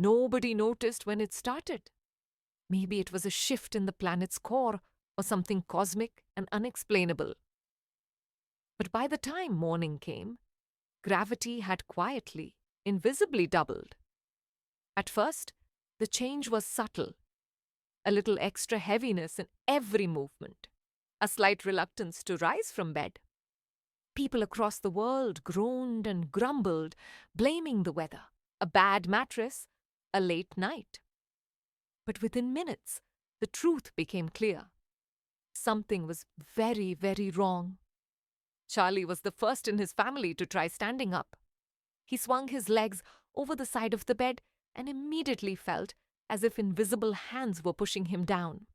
Nobody noticed when it started. Maybe it was a shift in the planet's core or something cosmic and unexplainable. But by the time morning came, gravity had quietly, invisibly doubled. At first, the change was subtle, a little extra heaviness in every movement, a slight reluctance to rise from bed. People across the world groaned and grumbled, blaming the weather, a bad mattress, a late night. But within minutes, the truth became clear. Something was very, very wrong. Charlie was the first in his family to try standing up. He swung his legs over the side of the bed and immediately felt as if invisible hands were pushing him down.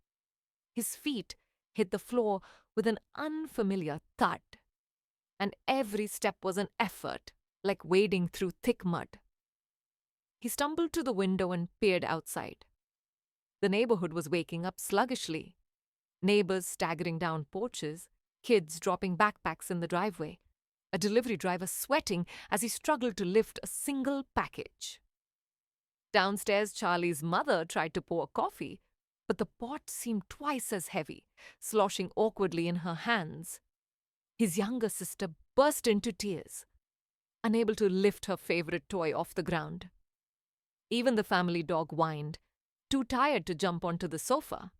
His feet hit the floor with an unfamiliar thud, and every step was an effort, like wading through thick mud. He stumbled to the window and peered outside. The neighborhood was waking up sluggishly. Neighbors staggering down porches, kids dropping backpacks in the driveway, a delivery driver sweating as he struggled to lift a single package. Downstairs, Charlie's mother tried to pour coffee, but the pot seemed twice as heavy, sloshing awkwardly in her hands. His younger sister burst into tears, unable to lift her favorite toy off the ground. Even the family dog whined, too tired to jump onto the sofa.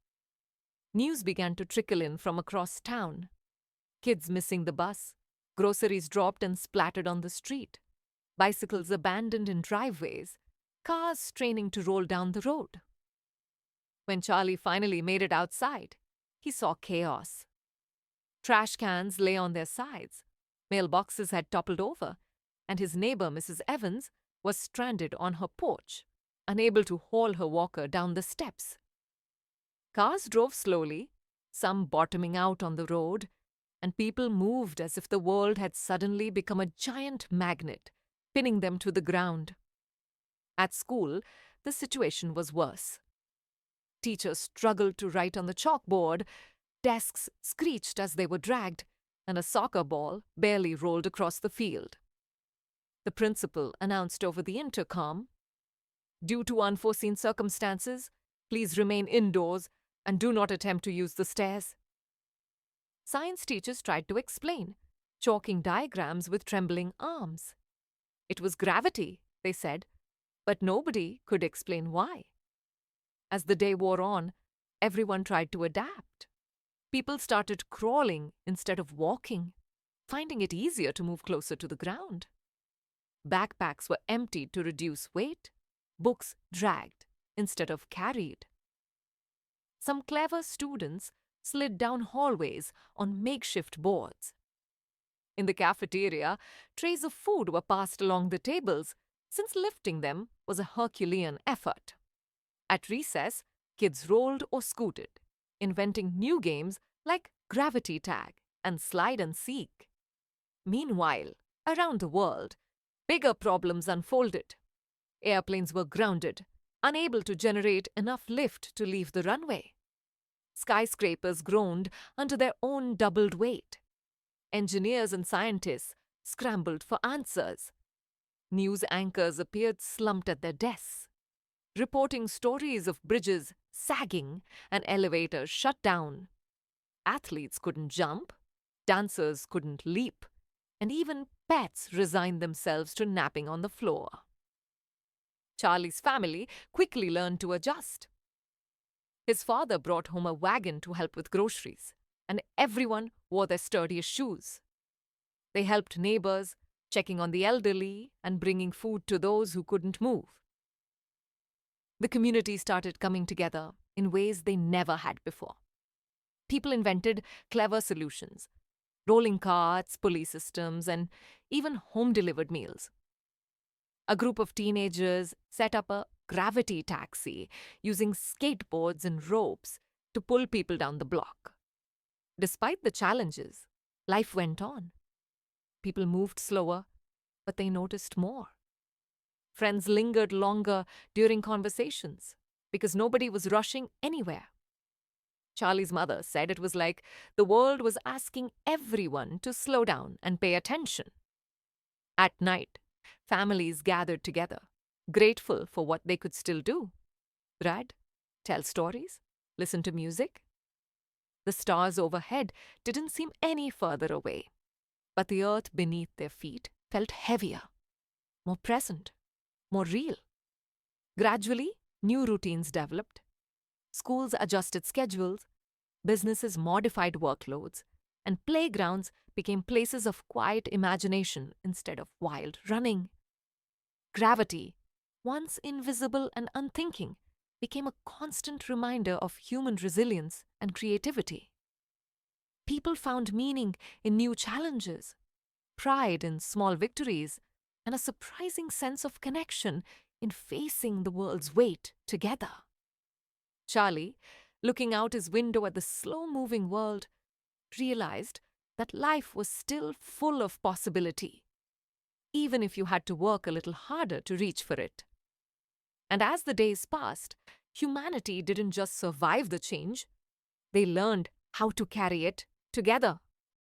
News began to trickle in from across town. Kids missing the bus, groceries dropped and splattered on the street, bicycles abandoned in driveways, cars straining to roll down the road. When Charlie finally made it outside, he saw chaos. Trash cans lay on their sides, mailboxes had toppled over, and his neighbor, Mrs. Evans, was stranded on her porch, unable to haul her walker down the steps. Cars drove slowly, some bottoming out on the road, and people moved as if the world had suddenly become a giant magnet, pinning them to the ground. At school, the situation was worse. Teachers struggled to write on the chalkboard, desks screeched as they were dragged, and a soccer ball barely rolled across the field. The principal announced over the intercom, "Due to unforeseen circumstances, please remain indoors and do not attempt to use the stairs." Science teachers tried to explain, chalking diagrams with trembling arms. It was gravity, they said, but nobody could explain why. As the day wore on, everyone tried to adapt. People started crawling instead of walking, finding it easier to move closer to the ground. Backpacks were emptied to reduce weight, books dragged instead of carried. Some clever students slid down hallways on makeshift boards. In the cafeteria, trays of food were passed along the tables, since lifting them was a Herculean effort. At recess, kids rolled or scooted, inventing new games like gravity tag and slide and seek. Meanwhile, around the world, bigger problems unfolded. Airplanes were grounded, unable to generate enough lift to leave the runway. Skyscrapers groaned under their own doubled weight. Engineers and scientists scrambled for answers. News anchors appeared slumped at their desks, reporting stories of bridges sagging and elevators shut down. Athletes couldn't jump, dancers couldn't leap, and even pets resigned themselves to napping on the floor. Charlie's family quickly learned to adjust. His father brought home a wagon to help with groceries, and everyone wore their sturdiest shoes. They helped neighbors, checking on the elderly and bringing food to those who couldn't move. The community started coming together in ways they never had before. People invented clever solutions, rolling carts, pulley systems, and even home-delivered meals. A group of teenagers set up a gravity taxi using skateboards and ropes to pull people down the block. Despite the challenges, life went on. People moved slower, but they noticed more. Friends lingered longer during conversations because nobody was rushing anywhere. Charlie's mother said it was like the world was asking everyone to slow down and pay attention. At night, families gathered together, grateful for what they could still do: read, tell stories, listen to music. The stars overhead didn't seem any further away, but the earth beneath their feet felt heavier, more present, more real. Gradually, new routines developed. Schools adjusted schedules, businesses modified workloads, and playgrounds became places of quiet imagination instead of wild running. Gravity, once invisible and unthinking, became a constant reminder of human resilience and creativity. People found meaning in new challenges, pride in small victories, and a surprising sense of connection in facing the world's weight together. Charlie, looking out his window at the slow-moving world, realized that life was still full of possibility, even if you had to work a little harder to reach for it. And as the days passed, humanity didn't just survive the change, they learned how to carry it together.